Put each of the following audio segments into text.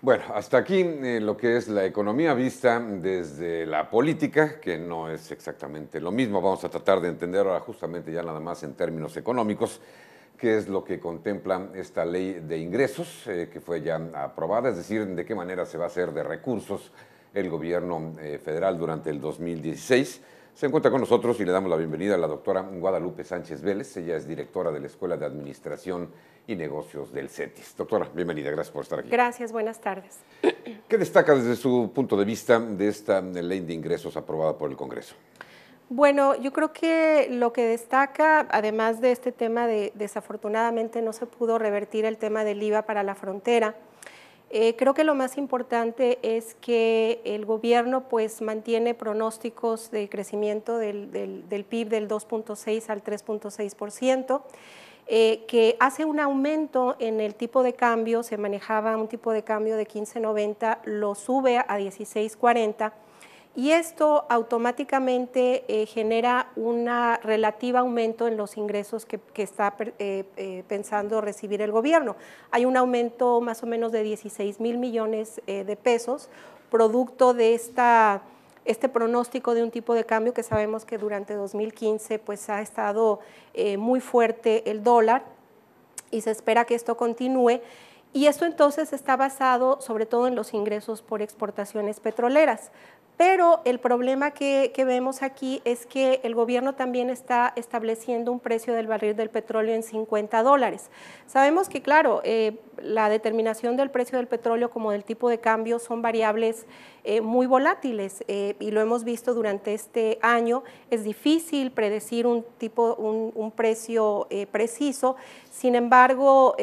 Bueno, hasta aquí lo que es la economía vista desde la política, que no es exactamente lo mismo. Vamos a tratar de entender ahora justamente ya nada más en términos económicos qué es lo que contempla esta ley de ingresos que fue ya aprobada, es decir, de qué manera se va a hacer de recursos el gobierno federal durante el 2016. Se encuentra con nosotros y le damos la bienvenida a la doctora Guadalupe Sánchez Vélez. Ella es directora de la Escuela de Administración y Negocios del CETIS. Doctora, bienvenida, gracias por estar aquí. Gracias, buenas tardes. ¿Qué destaca desde su punto de vista de esta ley de ingresos aprobada por el Congreso? Bueno, yo creo que lo que destaca, además de este tema de desafortunadamente no se pudo revertir el tema del IVA para la frontera, creo que lo más importante es que el gobierno pues mantiene pronósticos de crecimiento del PIB del 2.6 al 3.6%, que hace un aumento en el tipo de cambio. Se manejaba un tipo de cambio de 15.90, lo sube a 16.40, y esto automáticamente genera un relativo aumento en los ingresos que está pensando recibir el gobierno. Hay un aumento más o menos de 16,000 millones de pesos, producto de este pronóstico de un tipo de cambio que sabemos que durante 2015 pues, ha estado muy fuerte el dólar, y se espera que esto continúe. Y esto entonces está basado sobre todo en los ingresos por exportaciones petroleras. Pero el problema que vemos aquí es que el gobierno también está estableciendo un precio del barril del petróleo en $50. Sabemos que, claro, la determinación del precio del petróleo como del tipo de cambio son variables muy volátiles, y lo hemos visto durante este año. Es difícil predecir un precio preciso. Sin embargo,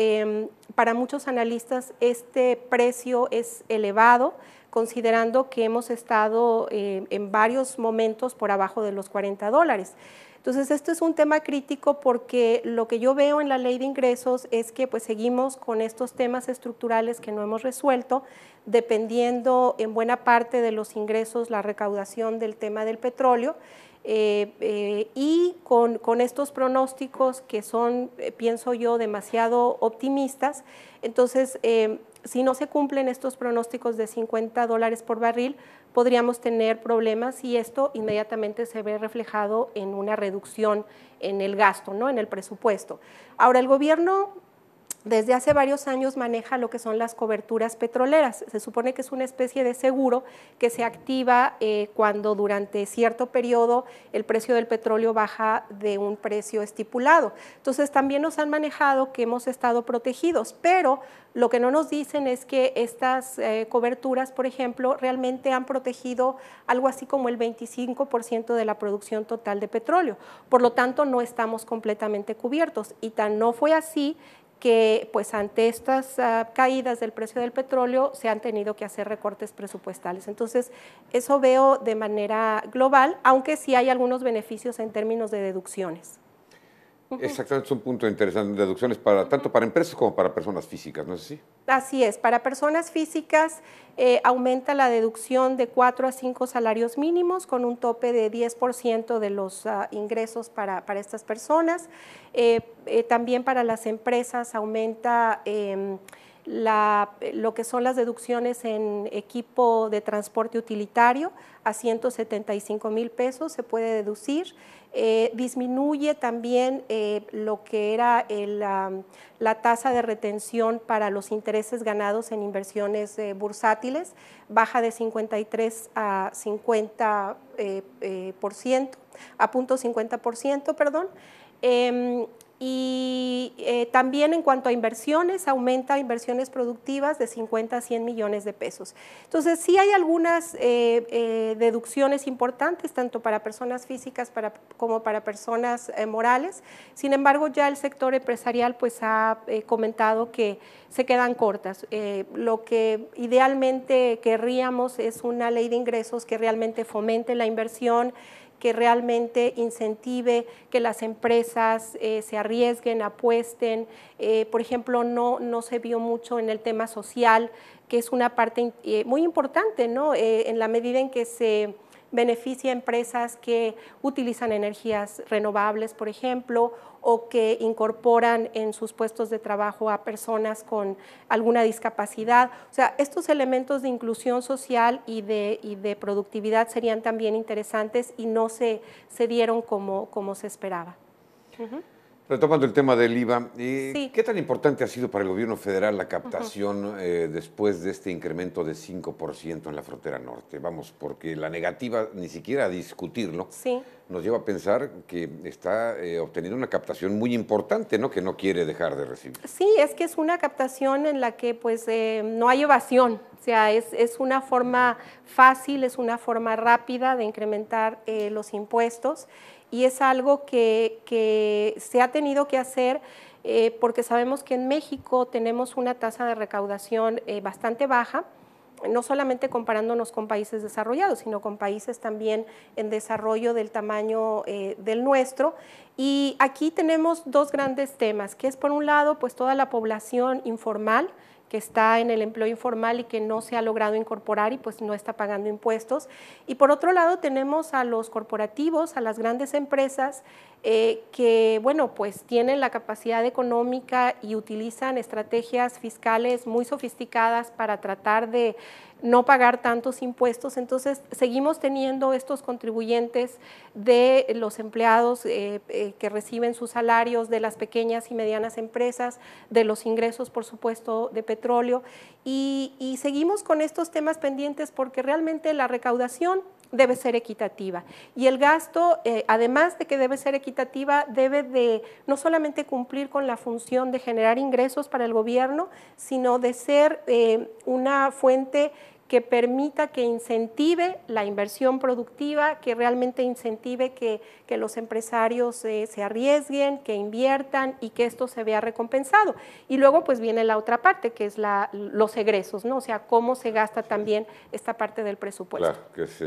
para muchos analistas este precio es elevado, considerando que hemos estado en varios momentos por abajo de los $40. Entonces, esto es un tema crítico porque lo que yo veo en la ley de ingresos es que pues seguimos con estos temas estructurales que no hemos resuelto, dependiendo en buena parte de los ingresos, la recaudación del tema del petróleo, y con estos pronósticos que son, pienso yo, demasiado optimistas. Entonces, si no se cumplen estos pronósticos de $50 por barril, podríamos tener problemas, y esto inmediatamente se ve reflejado en una reducción en el gasto, ¿no? En el presupuesto. Ahora, el gobierno desde hace varios años maneja lo que son las coberturas petroleras. Se supone que es una especie de seguro que se activa cuando durante cierto periodo el precio del petróleo baja de un precio estipulado. Entonces también nos han manejado que hemos estado protegidos, pero lo que no nos dicen es que estas coberturas, por ejemplo, realmente han protegido algo así como el 25% de la producción total de petróleo. Por lo tanto, no estamos completamente cubiertos, y tan no fue así que pues ante estas caídas del precio del petróleo se han tenido que hacer recortes presupuestales. Entonces, eso veo de manera global, aunque sí hay algunos beneficios en términos de deducciones. Exactamente, es un punto interesante, deducciones tanto para empresas como para personas físicas, ¿no es así? Así es, para personas físicas aumenta la deducción de 4 a 5 salarios mínimos, con un tope de 10% de los ingresos para estas personas. También para las empresas aumenta lo que son las deducciones en equipo de transporte utilitario a 175,000 pesos, se puede deducir. Disminuye también lo que era la tasa de retención para los intereses ganados en inversiones bursátiles, baja de 53 a 50%, a 0.50%, perdón. Y también en cuanto a inversiones, aumenta inversiones productivas de 50 a 100 millones de pesos. Entonces, sí hay algunas deducciones importantes, tanto para personas físicas como para personas morales. Sin embargo, ya el sector empresarial pues, ha comentado que se quedan cortas. Lo que idealmente querríamos es una ley de ingresos que realmente fomente la inversión, que realmente incentive que las empresas se arriesguen, apuesten. Por ejemplo, no se vio mucho en el tema social, que es una parte muy importante, ¿no? En la medida en que se beneficia a empresas que utilizan energías renovables, por ejemplo, o que incorporan en sus puestos de trabajo a personas con alguna discapacidad. O sea, estos elementos de inclusión social y de productividad serían también interesantes y no se dieron como se esperaba. Retomando el tema del IVA, Sí. ¿qué tan importante ha sido para el gobierno federal la captación después de este incremento de 5% en la frontera norte? Vamos, porque la negativa ni siquiera a discutirlo Sí. nos lleva a pensar que está obteniendo una captación muy importante, ¿no? Que no quiere dejar de recibir. Sí, es que es una captación en la que pues no hay evasión, o sea, es una forma fácil, es una forma rápida de incrementar los impuestos y es algo que se ha tenido que hacer porque sabemos que en México tenemos una tasa de recaudación bastante baja, no solamente comparándonos con países desarrollados, sino con países también en desarrollo del tamaño del nuestro. Y aquí tenemos dos grandes temas, que es por un lado pues toda la población informal, que está en el empleo informal y que no se ha logrado incorporar y pues no está pagando impuestos. Y por otro lado tenemos a los corporativos, a las grandes empresas que, bueno, pues tienen la capacidad económica y utilizan estrategias fiscales muy sofisticadas para tratar de no pagar tantos impuestos. Entonces seguimos teniendo estos contribuyentes de los empleados que reciben sus salarios, de las pequeñas y medianas empresas, de los ingresos, por supuesto, de petróleo, y seguimos con estos temas pendientes porque realmente la recaudación debe ser equitativa y el gasto, además de que debe ser equitativa, debe de no solamente cumplir con la función de generar ingresos para el gobierno, sino de ser una fuente que permita, que incentive la inversión productiva, que realmente incentive que los empresarios se arriesguen, que inviertan y que esto se vea recompensado. Y luego pues viene la otra parte, que es los egresos, ¿no? O sea, cómo se gasta también esta parte del presupuesto. Claro, que es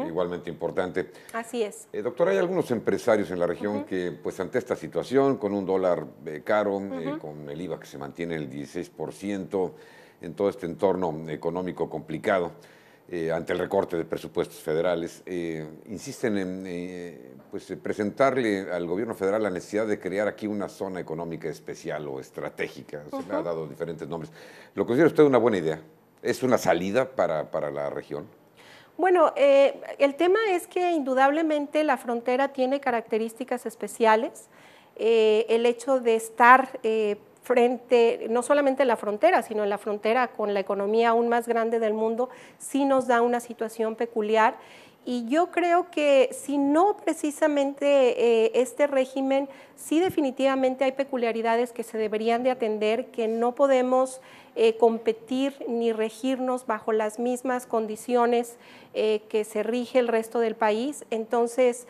igualmente importante. Así es. Doctora, hay algunos empresarios en la región que, pues ante esta situación, con un dólar caro, con el IVA que se mantiene el 16%, en todo este entorno económico complicado, ante el recorte de presupuestos federales, insisten en pues, presentarle al gobierno federal la necesidad de crear aquí una zona económica especial o estratégica. Se le ha dado diferentes nombres. ¿Lo considera usted una buena idea? ¿Es una salida para la región? Bueno, el tema es que indudablemente la frontera tiene características especiales. El hecho de estar frente, no solamente en la frontera, sino en la frontera con la economía aún más grande del mundo, sí nos da una situación peculiar. Y yo creo que si no precisamente este régimen, sí definitivamente hay peculiaridades que se deberían de atender, que no podemos competir ni regirnos bajo las mismas condiciones que se rige el resto del país. Entonces,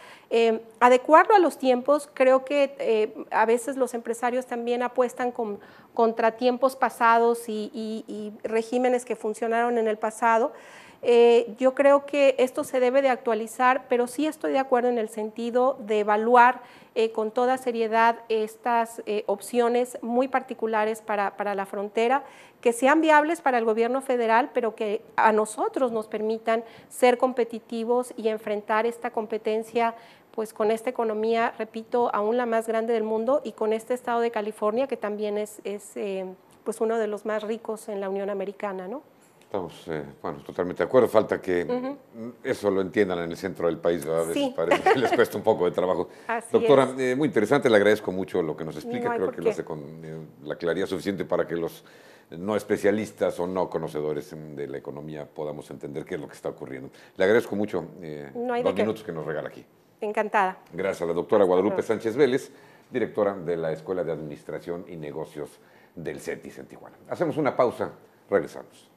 adecuarlo a los tiempos, creo que a veces los empresarios también apuestan contra tiempos pasados y regímenes que funcionaron en el pasado. Yo creo que esto se debe de actualizar, pero sí estoy de acuerdo en el sentido de evaluar con toda seriedad estas opciones muy particulares para la frontera, que sean viables para el gobierno federal, pero que a nosotros nos permitan ser competitivos y enfrentar esta competencia pues con esta economía, repito, aún la más grande del mundo y con este estado de California que también es pues uno de los más ricos en la Unión Americana, ¿no? Estamos, bueno, totalmente de acuerdo. Falta que eso lo entiendan en el centro del país. A veces parece que les cuesta un poco de trabajo. Doctora, muy interesante, le agradezco mucho lo que nos explica. No hay Creo por que qué. lo hace con la claridad suficiente para que los no especialistas o no conocedores de la economía podamos entender qué es lo que está ocurriendo. Le agradezco mucho No hay los de qué. minutos que nos regala aquí. Encantada. Gracias a la doctora Guadalupe Sánchez Vélez, directora de la Escuela de Administración y Negocios del CETIS en Tijuana. Hacemos una pausa, regresamos.